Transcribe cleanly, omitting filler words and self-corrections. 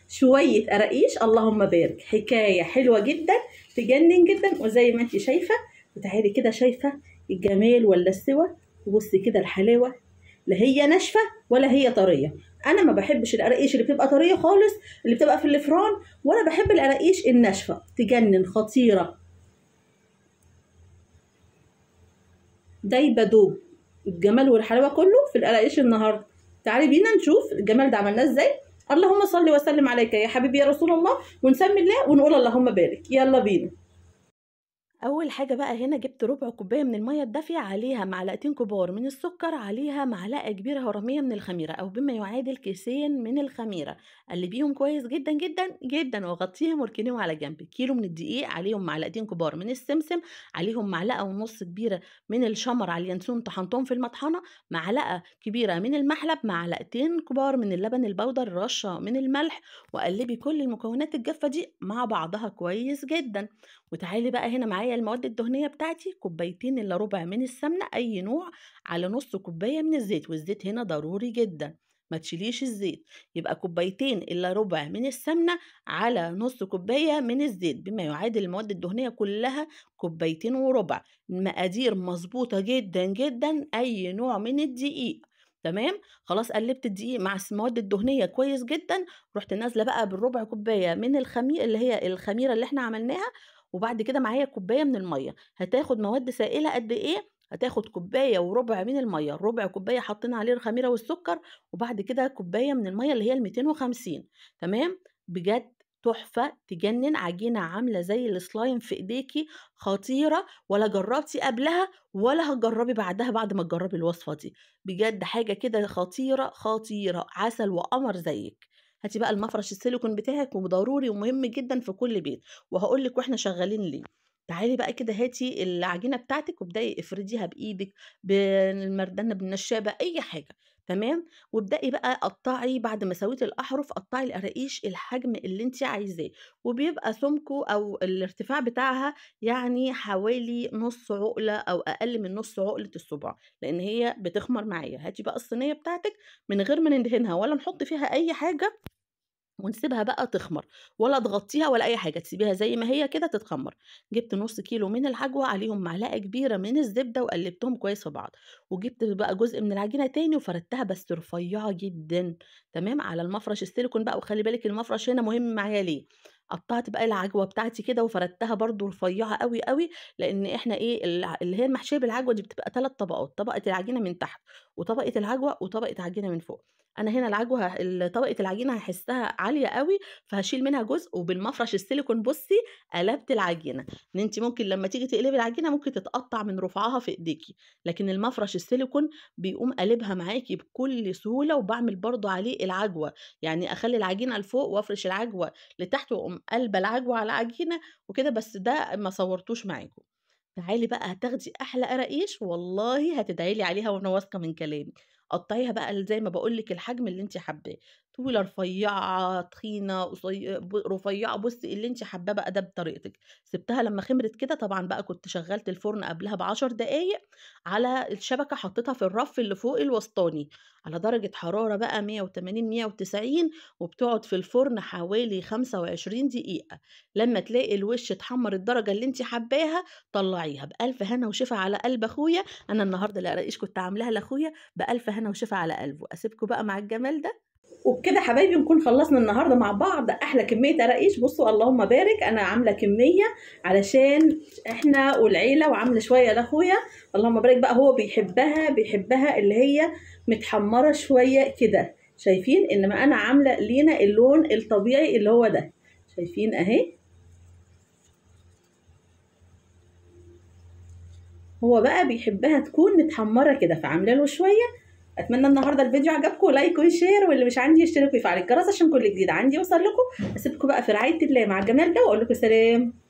شويه قراقيش اللهم بارك، حكايه حلوه جدا تجنن جدا. وزي ما انت شايفه، وتعالي كده شايفه الجمال ولا السوى، وبصي كده الحلاوه، لا هي ناشفه ولا هي طريه. انا ما بحبش القراقيش اللي بتبقى طريه خالص، اللي بتبقى في الفران، ولا بحب القراقيش الناشفه، تجنن، خطيره، دايبه دوب. الجمال والحلاوه كله في القراقيش النهارده. تعالي بينا نشوف الجمال ده عملناه ازاي. اللهم صل وسلم عليك يا حبيبي يا رسول الله، ونسمي الله ونقول اللهم بارك. يلا بينا. اول حاجه بقى هنا جبت ربع كوبايه من الميه الدافيه، عليها معلقتين كبار من السكر، عليها معلقه كبيره هرميه من الخميره او بما يعادل كيسين من الخميره. قلبيهم كويس جدا جدا جدا وغطيهم واركنيهم على جنب. كيلو من الدقيق، عليهم معلقتين كبار من السمسم، عليهم معلقه ونص كبيره من الشمر على اليانسون طحنتهم في المطحنه، معلقه كبيره من المحلب، معلقتين كبار من اللبن البودر، رشه من الملح. وقلبي كل المكونات الجافه دي مع بعضها كويس جدا. وتعالي بقى هنا معايا المواد الدهنيه بتاعتي، كوبايتين الا ربع من السمنه اي نوع، على نص كوبايه من الزيت، والزيت هنا ضروري جدا، ما تشيليش الزيت. يبقى كوبايتين الا ربع من السمنه على نص كوبايه من الزيت، بما يعادل المواد الدهنيه كلها كوبايتين وربع. المقادير مظبوطه جدا جدا. اي نوع من الدقيق. تمام. خلاص قلبت الدقيق مع المواد الدهنيه كويس جدا. رحت نازله بقى بالربع كوبايه من الخميره اللي هي الخميره اللي احنا عملناها. وبعد كده معايا كوبايه من الميه. هتاخد مواد سائله قد ايه؟ هتاخد كوبايه وربع من الميه، ربع كوبايه حطينا عليه الخميره والسكر، وبعد كده كوبايه من الميه اللي هي ال 250. تمام. بجد تحفه تجنن، عجينه عامله زي السلايم في ايديكي، خطيره. ولا جربتي قبلها ولا هتجربي بعدها بعد ما تجربي الوصفه دي. بجد حاجه كده خطيره خطيره، عسل وقمر زيك. هاتي بقى المفرش السيليكون بتاعك، وضروري ومهم جدا في كل بيت، وهقول لك واحنا شغالين ليه. تعالي بقى كده هاتي العجينه بتاعتك وابداي افرديها بايدك، بالمردنه، بالنشابه، اي حاجه. تمام. وابداي بقى قطعي، بعد ما سويتي الاحرف قطعي القراقيش الحجم اللي انت عايزاه، وبيبقى سمكه او الارتفاع بتاعها يعني حوالي نص عقله او اقل من نص عقله الصباع، لان هي بتخمر معايا. هاتي بقى الصينيه بتاعتك من غير ما ندهنها ولا نحط فيها اي حاجه، ونسيبها بقى تخمر، ولا تغطيها ولا اي حاجه، تسيبيها زي ما هي كده تتخمر. جبت نص كيلو من العجوه، عليهم معلقه كبيره من الزبده، وقلبتهم كويس في بعض. وجبت بقى جزء من العجينه تاني وفردتها بس رفيعه جدا. تمام. على المفرش السيليكون بقى. وخلي بالك المفرش هنا مهم معايا ليه. قطعت بقى العجوه بتاعتي كده وفردتها برضو رفيعه قوي قوي، لان احنا ايه اللي هي المحشيه بالعجوه دي بتبقى 3 طبقات، طبقه العجينه من تحت، وطبقه العجوه، وطبقه عجينه من فوق. انا هنا العجوه طبقه العجينه هحسها عاليه قوي، فهشيل منها جزء. وبالمفرش السيليكون بصي قلبت العجينه، ان انت ممكن لما تيجي تقلبي العجينه ممكن تتقطع من رفعها في ايديكي، لكن المفرش السيليكون بيقوم قلبها معاكي بكل سهوله. وبعمل برضو عليه العجوه، يعني اخلي العجينه لفوق وافرش العجوه لتحت، واقوم قلبه العجوه على العجينه وكده. بس ده ما صورتوش معاكم. تعالي بقى هتاخدي احلى قراقيش، والله هتدعي لي عليها وانا واثقه من كلامي. قطعيها بقى زي ما بقول لك الحجم اللي انت حباه، طويله، رفيعه، تخينه، رفيعه، بصي اللي انت حباه بقى ده بطريقتك. سبتها لما خمرت كده، طبعا بقى كنت شغلت الفرن قبلها ب10 دقايق على الشبكه، حطيتها في الرف اللي فوق الوسطاني على درجه حراره بقى 180 190، وبتقعد في الفرن حوالي 25 دقيقه. لما تلاقي الوش اتحمر الدرجه اللي انت حباها، طلعيها بألف هنا وشفا على قلب اخويا. انا النهارده القراقيش كنت عاملاها لاخويا، بألف هنا وشفا على قلبه. اسيبكم بقى مع الجمال ده. وبكده حبايبي نكون خلصنا النهارده مع بعض احلى كميه قراقيش. بصوا اللهم بارك، انا عامله كميه علشان احنا والعيله، وعامله شويه لاخويا. اللهم بارك بقى، هو بيحبها اللي هي متحمره شويه كده. شايفين؟ انما انا عامله لينا اللون الطبيعي اللي هو ده. شايفين اهي؟ هو بقى بيحبها تكون متحمره كده، فعامله له شويه. اتمنى النهارده الفيديو عجبكم، لايك وشير، واللي مش عندي يشترك ويفعل الجرس عشان كل جديد عندي يوصل لكم. اسيبكم بقى في رعايه الله مع الجمال ده، واقول لكم سلام.